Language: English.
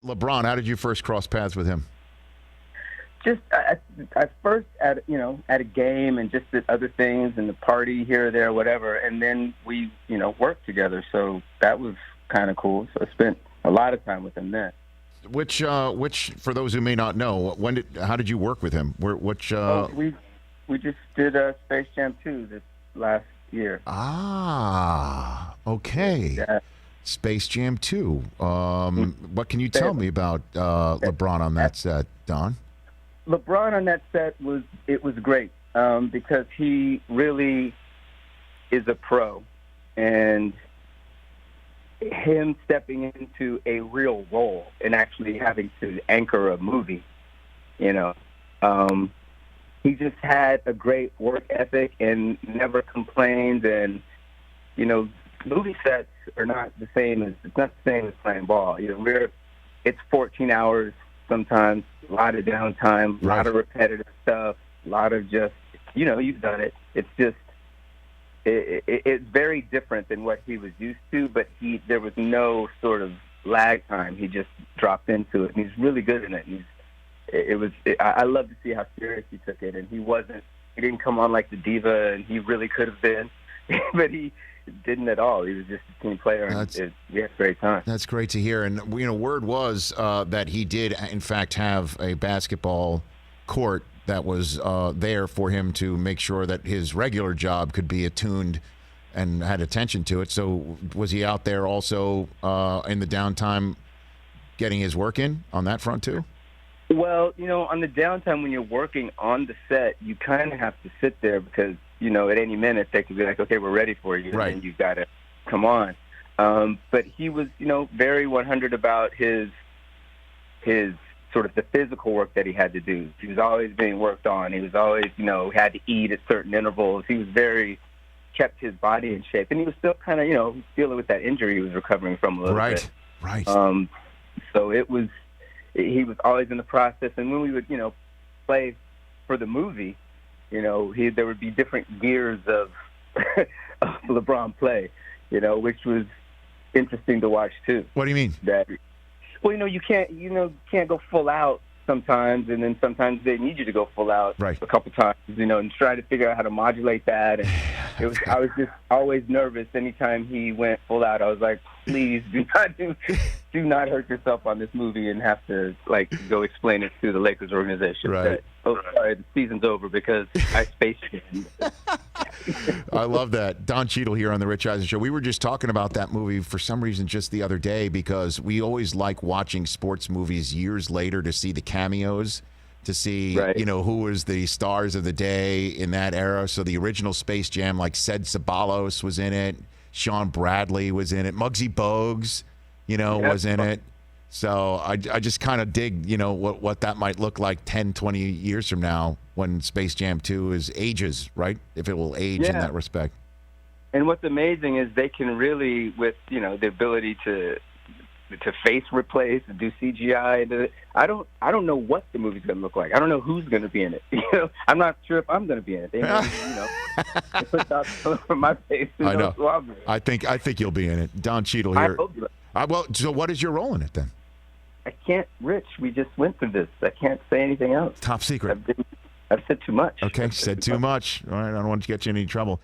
LeBron, how did you first cross paths with him? Just I first at a game and just did other things and the party here or there, whatever, and then we worked together. So that was kind of cool. So I spent a lot of time with him then. Which for those who may not know, how did you work with him? We just did Space Jam 2 this last year. Ah, okay. Yeah. Space Jam 2. What can you tell me about LeBron on that set, Don? LeBron on that set was great because he really is a pro, and him stepping into a real role and actually having to anchor a movie, he just had a great work ethic and never complained. And movie sets are not the same as playing ball. It's 14 hours sometimes, a lot of downtime, a lot of repetitive stuff, a lot of just you've done it. It's just it's very different than what he was used to, but there was no sort of lag time. He just dropped into it, and he's really good in it. I love to see how serious he took it, and he didn't come on like the diva, and he really could have been, but he didn't at all. He was just a team player, and we had a great time. That's great to hear. And word was that he did in fact have a basketball court that was there for him to make sure that his regular job could be attuned and had attention to it. So was he out there also in the downtime getting his work in on that front too? Well, on the downtime when you're working on the set, you kind of have to sit there because, at any minute they could be like, okay, we're ready for you. Right. And you've got to come on. But he was, very 100 about his sort of the physical work that he had to do. He was always being worked on. He was always, had to eat at certain intervals. He was kept his body in shape. And he was still kind of, dealing with that injury he was recovering from a little bit. Right. So he was always in the process. And when we would, play for the movie, there would be different gears of LeBron play, which was interesting to watch too. What do you mean? Well, you can't go full out sometimes, and then sometimes they need you to go full out a couple times, and try to figure out how to modulate that. And I was just always nervous anytime he went full out. I was like, please do not hurt yourself on this movie and have to go explain it to the Lakers organization. Right. Sorry, the season's over because I spaced him. I love that. Don Cheadle here on the Rich Eisen Show. We were just talking about that movie for some reason just the other day because we always like watching sports movies years later to see the cameos, to see who was the stars of the day in that era. So the original Space Jam, like Sid Sabalos was in it, Sean Bradley was in it, Muggsy Bogues, was in it. So I just kind of dig, what that might look like 10, 20 years from now when Space Jam 2 ages, right? If it will age in that respect. And what's amazing is they can really, with, the ability to face replace, to do CGI. I don't know what the movie's going to look like. I don't know who's going to be in it. I'm not sure if I'm going to be in it. They may, they put out from my face. I know. I think you'll be in it. Don Cheadle here. I hope so. Well, so what is your role in it then? I can't, Rich. We just went through this. I can't say anything else. Top secret. I've said too much. Okay, said too much. All right, I don't want to get you in any trouble.